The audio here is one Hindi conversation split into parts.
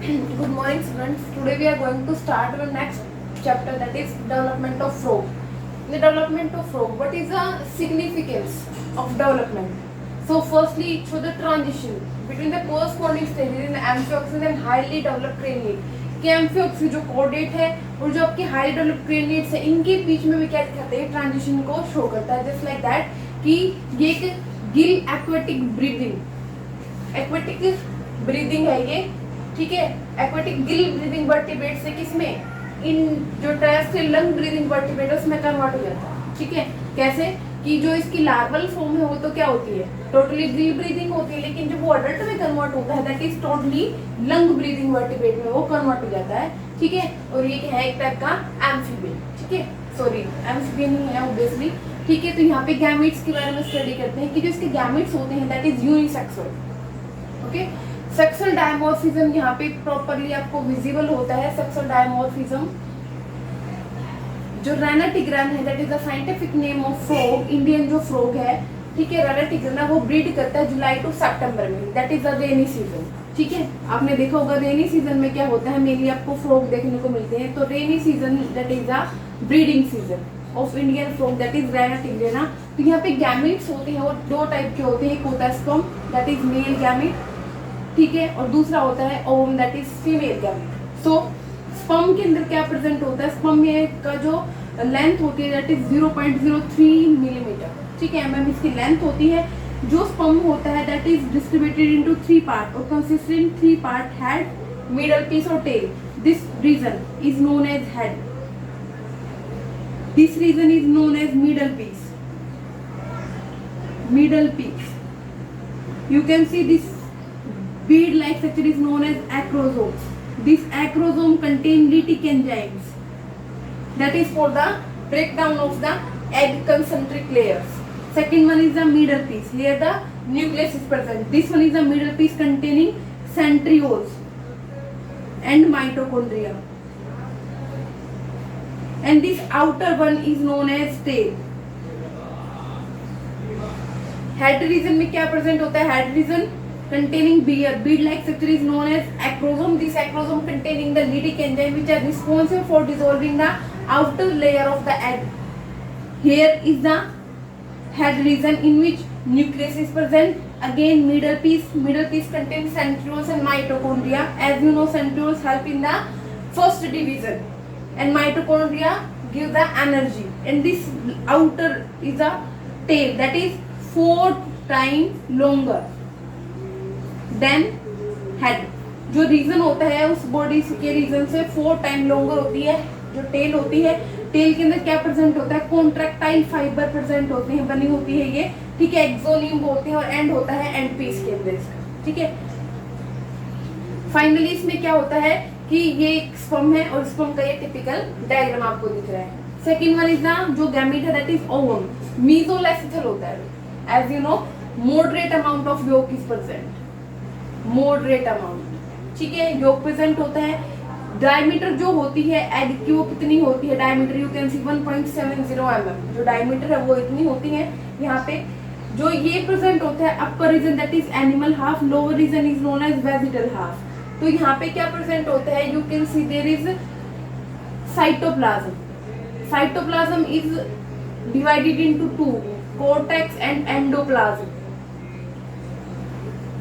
Good morning, students. Today we are going to start our next chapter, that is development of frog. In the development of frog, what is the significance of development? So, firstly, it shows the transition between the corresponding stages in the amphioxus and highly developed craniate. कि amphioxus जो कॉर्डेट है और जो आपके हाईली डेवलप्ड क्रेनिएट्स है, इनके बीच में भी क्या दिखाते हैं, ट्रांजिशन को शो करता है. जस्ट लाइक दैट कि ये एक गिल एक्वेटिक ब्रीदिंग है ये, ठीक है. एक्वेटिक गिल ब्रीदिंग वर्टिब्रेट से किसमें, इन जो टेरेस्ट्रियल लंग ब्रीदिंग वर्टिब्रेट उसमें कन्वर्ट हो जाता है. ठीक है. कैसे कि जो इसकी लार्वल फॉर्म है वो तो क्या होती है, टोटली गिल ब्रीदिंग होती है, लेकिन जब वो अडल्ट में कन्वर्ट होता है that is totally lung breathing vertebrate में वो कन्वर्ट हो जाता है. ठीक है. और ये है एक टाइप का एम्फीबियन. ठीक है, सॉरी एम्फीबियन ही है ऑब्वियसली. ठीक है. तो यहाँ पे गैमेट्स के बारे में स्टडी करते हैं कि जो इसके गैमेट्स होते हैं that is unisexual. Okay. Sexual dimorphism यहाँ पे प्रॉपर्ली आपको विजिबल होता है. सेक्सुअल डायमॉर्फिज्म जो रेना टिग्रान है that is the scientific name of frog. Indian जो फ्रॉग है, ठीक है, रेना टिग्राना, वो ब्रीड करता है जुलाई टू सितंबर में, that is the rainy season. ठीक है. आपने देखा होगा रेनी सीजन में क्या होता है, मेनली आपको फ्रॉग देखने को मिलते हैं. तो rainy season that is the breeding season of Indian frog that is Rana tigrina. तो यहाँ पे गैमेट्स होते हैं और दो टाइप के होते हैं. एक होता है sperm that is male gamete, ठीक है, और दूसरा होता है ovum that is female gamete. So sperm के अंदर क्या प्रेजेंट होता है, स्पर्म में का जो लेंथ होती है दैट इज 0.03 मिलीमीटर. ठीक है, मैम इसकी लेंथ होती है. जो स्पर्म होता है that is distributed into 3 part और consist in 3 part, head, middle piece और tail. This region is known as head. This region is known as middle piece. Middle piece. You can see this bead-like structure is known as acrosome. This acrosome contain lytic enzymes. That is for the breakdown of the egg concentric layers. Second one is the middle piece. Here the nucleus is present. This one is the middle piece containing centrioles and mitochondria. And this outer one is known as tail. Head region में क्या present होता है, head region containing bead-like structure is known as acrosome. This acrosome containing the lytic enzyme which are responsible for dissolving the outer layer of the egg. Here is the head region in which nucleus is present. Again middle piece contains centrioles and mitochondria. As you know, centrioles help in the first division and mitochondria give the energy. And this outer is a tail that is 4 times longer than head. जो रीजन होता है उस बॉडी के रीजन से 4 टाइम लॉन्गर होती है. जो टेल होती है, टेल के अंदर क्या प्रेजेंट होता है, कॉन्ट्रैक्टाइल फाइबर प्रेजेंट होते हैं, बनी होती है ये. ठीक है. एक्सोनिम बोलते हैं और एंड होता है एंड पीस के अंदर. ठीक है. फाइनली इसमें क्या होता है कि ये एक स्पर्म है और स्पर्म का ये टिपिकल डायग्राम आपको दिख रहा है. सेकंड वन इज ना जो गैमीट है दैट इज ओवम. मीजोलेसिथल होता है. As you know, moderate amount of yolk is present. Moderate amount. ठीक है. योग प्रेजेंट होता है. डायमीटर जो होती है एग की वो कितनी होती है, diameter you can C 1.70 mm. जो डायमीटर है वो इतनी होती है. यहाँ पे जो ये प्रेजेंट होता है upper region that is animal half, lower region is known as vegetal half. तो यहाँ पे क्या प्रेजेंट होता है, you can see there is cytoplasm. Cytoplasm is divided into 2, cortex and endoplasm.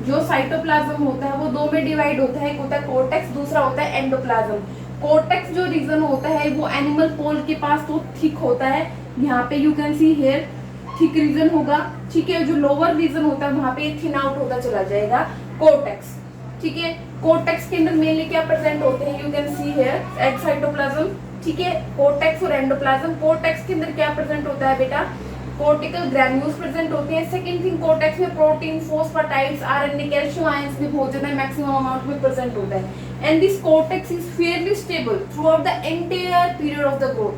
जो साइटोप्लाज्म होता है वो 2 में डिवाइड होता है. एक होता है कोर्टेक्स, दूसरा होता है एंडोप्लाज्म. कोर्टेक्स जो रीजन होता है वो एनिमल पोल के पास तो थिक होता है. यहाँ पे you can see here thick region होगा. ठीक है. जो लोअर रीजन होता है वहां पे थिन आउट होता चला जाएगा, कोर्टेक्स. ठीक है. कोर्टेक्स के अंदर मेनली क्या प्रेजेंट होते हैं, you can see here egg cytoplasm. ठीक है. कोर्टेक्स और एंडोप्लाज्म. कोर्टेक्स के अंदर क्या प्रेजेंट होता है बेटा, कोर्टिकल ग्रैन्यूल्स प्रेजेंट होते हैं. सेकंड थिंग, कोर्टेक्स में protein, phosphatides, RNA, calcium ions भी बहुत ज्यादा मैक्सिमम अमाउंट में प्रेजेंट होता है. And this cortex is fairly stable through out the entire period of the growth.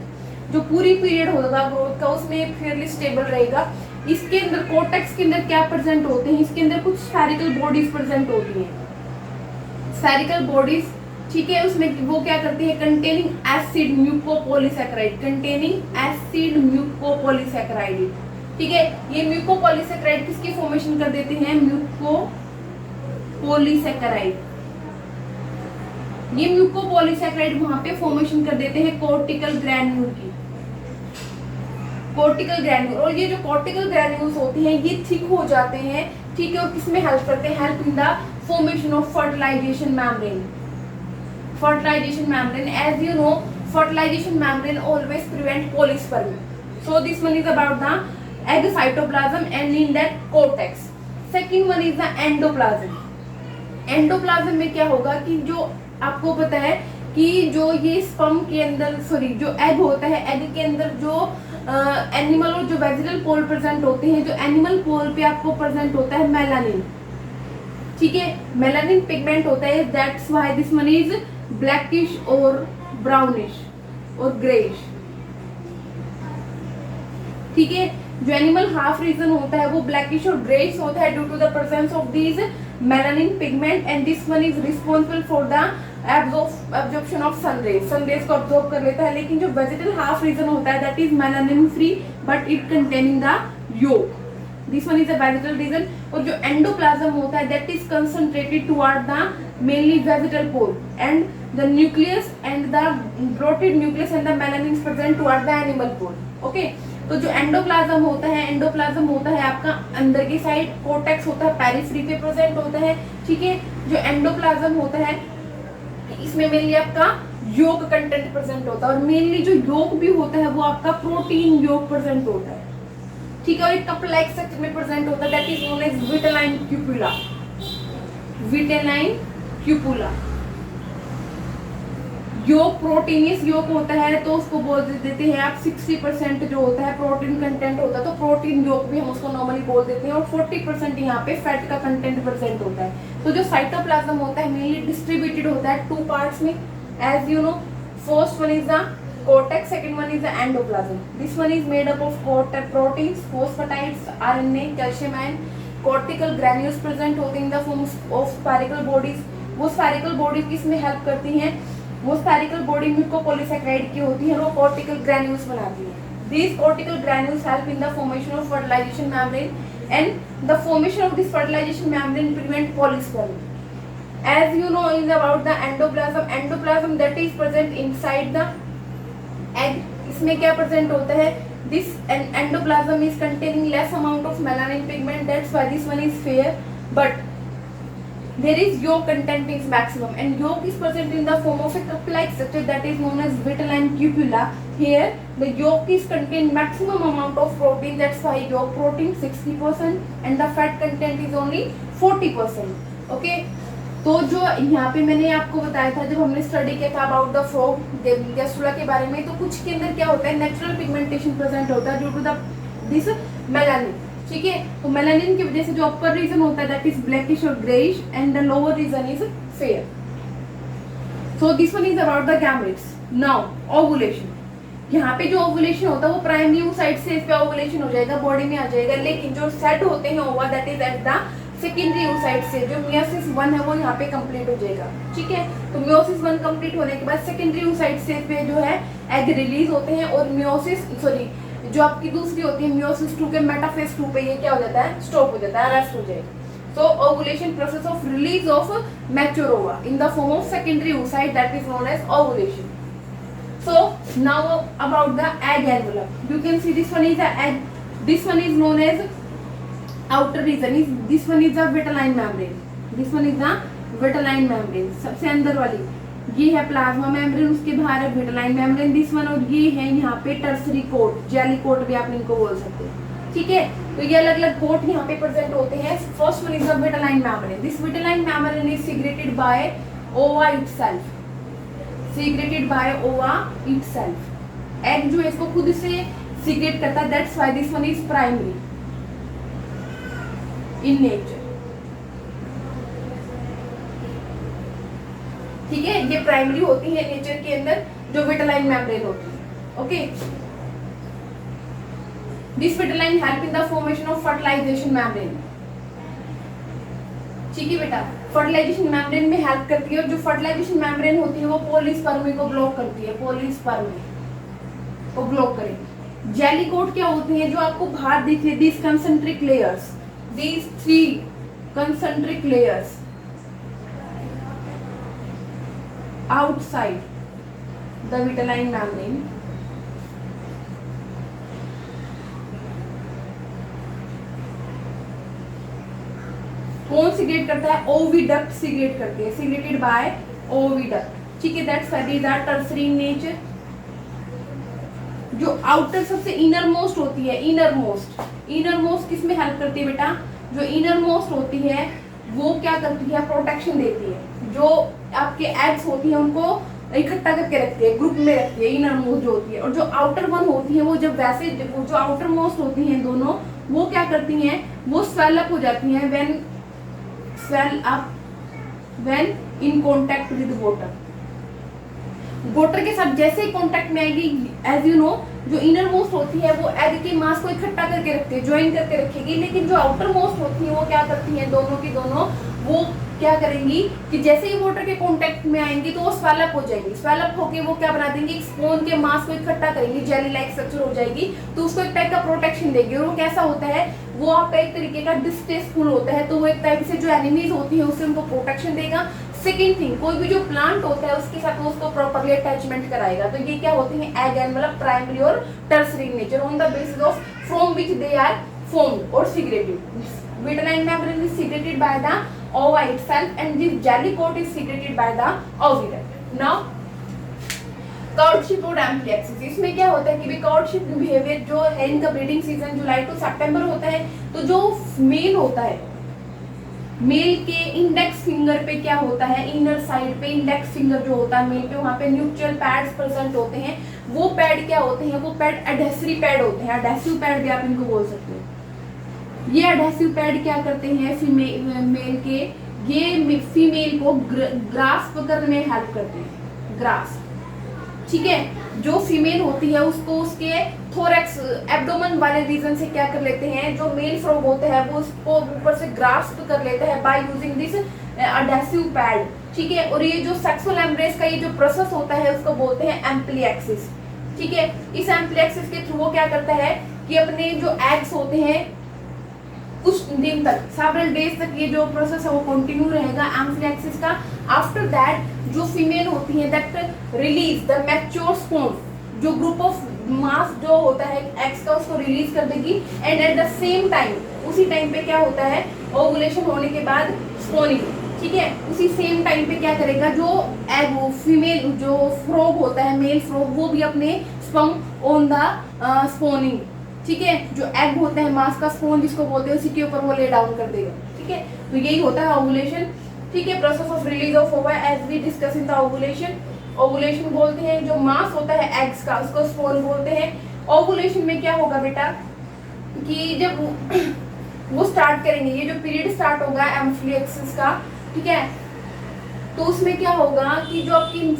जो पूरी पीरियड होगा ग्रोथ का उसमें फेयरली स्टेबल रहेगा. इसके अंदर कोर्टेक्स के अंदर क्या प्रेजेंट होते हैं, इसके अंदर कुछ स्फेरिकल बॉडीज प्रेजेंट होती हैं. Spherical bodies. ठीक है. उसमें वो क्या करती है, containing acid mucopolysaccharide. Containing acid mucopolysaccharide. ठीक है. ये म्यूकोपॉलीसैकेराइड किसकी फॉर्मेशन कर देते हैं, म्यूकोपॉलीसैकेराइड. ये म्यूकोपॉलीसैकेराइड वहां पे फॉर्मेशन कर देते हैं कॉर्टिकल ग्रैन्यूल की, कॉर्टिकल ग्रैन्यूल। और ये जो कॉर्टिकल ग्रैन्यूल्स होते हैं ये थिक हो जाते हैं, ठीक है, और किसमें हेल्प करते हैं, help in the formation of fertilization membrane. fertilization membrane, as you know, fertilization membrane always prevent polyspermy. So this one is about the egg cytoplasm and in that cortex. Second one is the endoplasm. Endoplasm में क्या होगा कि जो आपको पता है कि जो ये स्पर्म के अंदर, सॉरी, जो एग होता है, एग के अंदर जो एनिमल और जो वेजिटल पोल प्रेजेंट होते हैं, जो एनिमल पोल पे आपको प्रेजेंट होता है मेलानिन, ठीक है, मेलानिन पिगमेंट होता है, that's why this one is blackish और ब्राउनिश और ग्रेइश, ठीक है। जो एनिमल हाफ रीजन होता है वो ब्लैकिश और ग्रेइश होता है due to the presence of these melanin pigment and this one is responsible for the absorption of sunrays, sunrays को अब्जॉर्ब कर लेता है। लेकिन जो वेजिटल हाफ रीजन होता है that is melanin free but it containing the yolk, this one is a vegetal region. और जो एंडोप्लाज्म होता है that is concentrated toward the mainly vegetal pole and the nucleus and the bloated nucleus and the melanin is present toward the animal pole, okay. तो जो एंडोप्लाज्म होता है, एंडोप्लाज्म होता है आपका अंदर की साइड, कोर्टेक्स होता है पेरिफेरी पे प्रेजेंट होता है, ठीक है। जो एंडोप्लाज्म होता है इसमें मेनली आपका योक कंटेंट प्रेजेंट होता है और मेनली जो योक भी होता है वो आपका प्रोटीन योक प्रेजेंट होता है, ठीक है। और एक कप लाइक स्ट्रक्चर में प्रेजेंट होता है that is known as vitelline cupola, vitelline cupola. Yolk proteinaceous योग होता है तो उसको बोल देते हैं आप 60% जो होता है प्रोटीन कंटेंट होता है, तो प्रोटीन योग भी हम उसको नॉर्मली बोल देते हैं। और 40% यहाँ पे फैट का कंटेंट प्रेजेंट होता है। तो जो साइटोप्लाज्म होता है मेनली डिस्ट्रीब्यूटेड होता है 2 पार्ट्स में, as you know. First one is the cortex, second one is the endoplasm. This one is made up of proteins, phosphatides, RNA, calcium and cortical granules present होते हैं in the form of spherical bodies। वो spherical bodies किसमें हेल्प करती हैं, वो spherical body म्यूकोपॉलीसैकेराइड की होती है और वो cortical granules बनाती है। These cortical granules help in the formation of fertilization membrane and the formation of this fertilization membrane prevent polyspermy. As you know is about the endoplasm, endoplasm that is present inside the egg। इसमें क्या प्रेजेंट होता है, this endoplasm is containing less amount of melanin pigment, that's why this one is fair but there is yolk content is maximum and yolk is present in the form of a cup like structure that is known as vitelline cupula। Here the yolk is contain maximum amount of protein, that's why yolk protein 60% and the fat content is only 40%, okay। तो जो यहाँ पे मैंने आपको बताया था जब हमने स्टडी किया था अबाउट द फ्रॉग गैस्ट्रुला के बारे में, तो कुछ के अंदर क्या होता है नेचुरल पिगमेंटेशन प्रेजेंट होता है due to the this melanin, ठीक है। तो मेलानिन की वजह से जो अपर रीजन होता है दैट इज ब्लैकिश और greyish and the lower region is fair. So this one is about the gametes. Now ovulation, यहाँ पे जो ओवुलेशन होता है वो प्राइमरी oocyte से इस पे ओवुलेशन हो जाएगा, बॉडी में आ जाएगा। लेकिन जो सेट होते हैं ओवा that is at the secondary oocyte से, जो मियोसिस 1 है वो यहाँ पे कंप्लीट हो जाएगा, ठीक है। तो मियोसिस 1 कंप्लीट होने के बाद सेकेंडरी oocyte से पे जो है एग रिलीज होते हैं और मियोसिस सॉरी जो आपकी दूसरी होती है मियोसिस 2 के मेटाफेज 2 पे ये क्या हो जाता है, स्टॉप हो जाता है, अरेस्ट हो जाएगा। So ovulation process of release of mature ova in the form of secondary oocyte that is known as ovulation. So now about the egg envelope, you can see this one is the egg, this one is known as outer region is this one is the vitelline membrane, this one is the vitelline membrane। सबसे अंदर वाली ये है प्लाज्मा मेम्ब्रेन, उसके बाहर है विटेलाइन मेम्ब्रेन दिस वन, और ये है यहाँ पे टर्सरी कोट, जेली कोट भी आप इनको बोल सकते हैं, ठीक है। तो ये अलग अलग कोट यहाँ पे प्रेजेंट होते हैं। First one is the vitelline membrane, this vitelline membrane is secreted by ओवा इटसेल्फ, सीक्रेटेड बाय ओवा इटसेल्फ। एग जो है इसको खुद से सीक्रेट करता है, that's why this one is primary in nature, ठीक है। ये प्राइमरी होती है नेचर के अंदर जो विटेलाइन मेम्ब्रेन होती है, okay. This vitelline help in the formation of fertilization membrane, ठीक है बेटा। फर्टिलाइजेशन मेम्ब्रेन में हेल्प करती है और जो फर्टिलाइजेशन मेम्ब्रेन होती है वो पॉलीस्पर्मी को ब्लॉक करती है, पॉलीस्पर्मी को ब्लॉक करेगी। जेली कोट क्या होती है जो आपको बाहर दिख रही है, this concentric layers, these 3 concentric layers outside the vitelline membrane, कौन सीक्रेट करता है? ओविडक्ट सीक्रेट करते हैं, सीक्रेटेड बाय ओविडक्ट, ठीक है, that's that are tertiary in nature. जो आउटर सबसे इनर मोस्ट होती है, इनर मोस्ट किस में हेल्प करती है बेटा? जो इनर मोस्ट होती है वो क्या करती है? प्रोटेक्शन देती है। जो आपके एग्स होती है उनको इकट्ठा करके रखती है, ग्रुप में रखती है, इनर मोस्ट जो होती है। और जो आउटर वन होती है वो जब वैसे जो आउटर मोस्ट होती हैं दोनों, वो क्या करती हैं? वो स्वेल अप हो जाती हैं when in contact with water के साथ जैसे ही कॉन्टेक्ट में आएगी, एज यू नो, जो इनर मोस्ट होती है वो एग के मास को इकट्ठा करके रखती है, ज्वाइन करके रखेगी। लेकिन जो आउटर मोस्ट होती है वो क्या करती है? दोनों की दोनों वो क्या करेंगी कि जैसे ही वाटर के कांटेक्ट में आएंगी तो वो स्वेलअप हो जाएंगी। स्वेलअप होके वो क्या बना देंगी? एक स्पोन के मास को इकट्ठा करेंगी, जेली लाइक स्ट्रक्चर हो जाएगी, तो उसको एक टाइप का प्रोटेक्शन देगी। और वो कैसा होता है? वो आपका एक तरीके का डिस्टेस्टफुल होता है, तो वो एक टाइप से जो एनिमीज होती है उससे उनको प्रोटेक्शन देगा। सेकेंड थिंग, कोई भी जो प्लांट होता है उसके साथ वो उसको प्रॉपर्ली अटैचमेंट कराएगा। तो ये क्या होते हैं? एग एनवेलप, प्राइमरी और tertiary nature, on the basis of from which they are formed or secreted. Vitelline membrane is secreted by the ova itself and this jelly coat is secreted by the oviduct. Now courtship और amplexis, इसमें क्या होता है कि courtship behavior जो है इनका ब्रीडिंग सीजन जुलाई टू सितंबर होता है। तो जो मेल होता है, मेल के इंडेक्स फिंगर पे क्या होता है? इनर साइड पे इंडेक्स फिंगर जो होता है मेल पे, वहाँ पे न्यूट्रल पैड्स प्रेजेंट होते हैं। वो पैड क्या होते हैं? वो पैड एडहेसिव पैड होते हैं, एडहेसिव पैड भी आप इनको बोल सकते हो। ये एडहेसिव पैड क्या करते हैं? मेल के ये फीमेल को ग्रास्प करने में हेल्प करते हैं, ग्रास्प, ठीक है। जो फीमेल होती है उसको उसके थोरैक्स एब्डोमेन वाले रीजन से क्या कर लेते हैं? जो मेल फ्रॉग होते हैं वो उसको ऊपर से ग्रास्प कर लेते हैं by using this adhesive pad, ठीक है। और ये जो सेक्सुअल एम्ब्रेस का ये जो प्रोसेस होता है उसको बोलते हैं एम्प्लिएक्सिस, ठीक है। इस एम्प्लिएक्सिस के थ्रू वो क्या करता है कि अपने जो एग्स होते हैं कुछ दिन तक, सेवरल डेज तक ये जो प्रोसेस है वो कंटिन्यू रहेगा एम्प्लिएक्सिस का। आफ्टर दैट जो फीमेल होती है that release the mature spoon, जो ग्रुप ऑफ मास जो होता है एग्स का उसको रिलीज कर देगी। And at the same time, उसी टाइम पे क्या होता है? ओवुलेशन होने के बाद स्पोनिंग, ठीक है। उसी सेम टाइम पे क्या करेगा? जो एग फीमेल जो फ्रॉग होता है, मेल फ्रॉग, वो भी अपने स्पर्म ऑन द स्पोनिंग, ठीक है। जो एग होता है मास का स्पोन जिसको बोलते हैं, उसी के ऊपर वो ले डाउन कर देगा, ठीक है। तो यही होता है ओवुलेशन, ठीक है। Process of release of ova as we discuss in the ovulation. Ovulation बोलते हैं जो मास होता है एग्स का, उसको स्पोन बोलते हैं। ओवुलेशन में क्या होगा बेटा कि जब वो स्टार्ट करेंगे, ये जो पीरियड स्टार्ट होगा एम्प्लिएक्सिस का, ठीक है, तो उसमें क्या होगा कि जो आपकी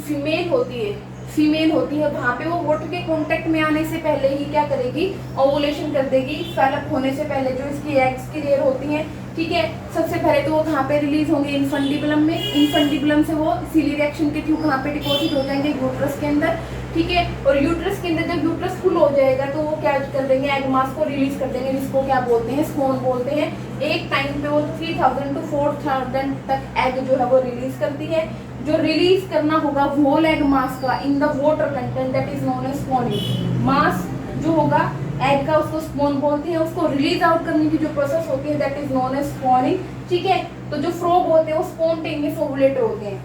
फीमेल होती है वहाँ पे वो वाटर के कांटेक्ट में आने से पहले ही क्या करेगी? ओवुलेशन कर देगी, स्वेलअप होने से पहले जो इसकी एग्स की लेयर होती हैं, ठीक है। सबसे पहले तो वो कहाँ पे रिलीज होंगे? इन्फंटिबुलम में। इन्फंटिबुलम से वो इसीलिए रिएक्शन के थ्रू कहाँ पे डिपॉजिट हो जाएंगे? यूट्रस के अंदर, ठीक है। और यूट्रस के अंदर जब यूट्रस फुल हो जाएगा तो वो क्या कर देंगे? एग मास को रिलीज कर देंगे, जिसको क्या बोलते हैं? स्पोन बोलते हैं। एक टाइम पे वो 3000 to 4000 तक एग जो है वो रिलीज करती है। जो रिलीज करना होगा होल एग मास का in the water content, that is known as spawning. Mass जो होगा एग का उसको स्पोन बोलते हैं। उसको रिलीज आउट करने की जो प्रोसेस होती है that is known as spawning, ठीक है। तो जो फ्रॉग होते हैं वो स्पॉन्टेनियस ओवुलेटर होते हैं।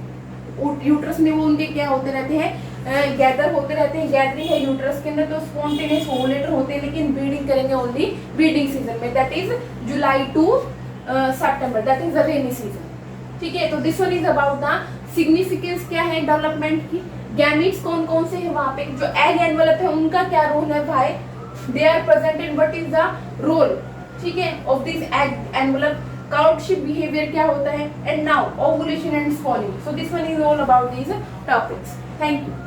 यूट्रस में वो उनके क्या होते रहते हैं? गैदर होते रहते हैं, गैदरिंग है यूट्रस के अंदर, तो स्पॉन्टेनियस ओवुलेटर होते हैं। लेकिन ब्रीडिंग करेंगे ओनली ब्रीडिंग सीजन में, that is July to September, that is the rainy season, ठीक है। तो this one is about the significance क्या है डेवलपमेंट की। गैमीट्स कौन कौन से हैं वहाँ पे? जो एग एनवेलप है उनका क्या रोल है भाई? They are presented, what is the role, ठीक है, of this egg envelope. courtship behavior क्या होता है? And now ovulation and spawning. So this one is all about these topics. Thank you.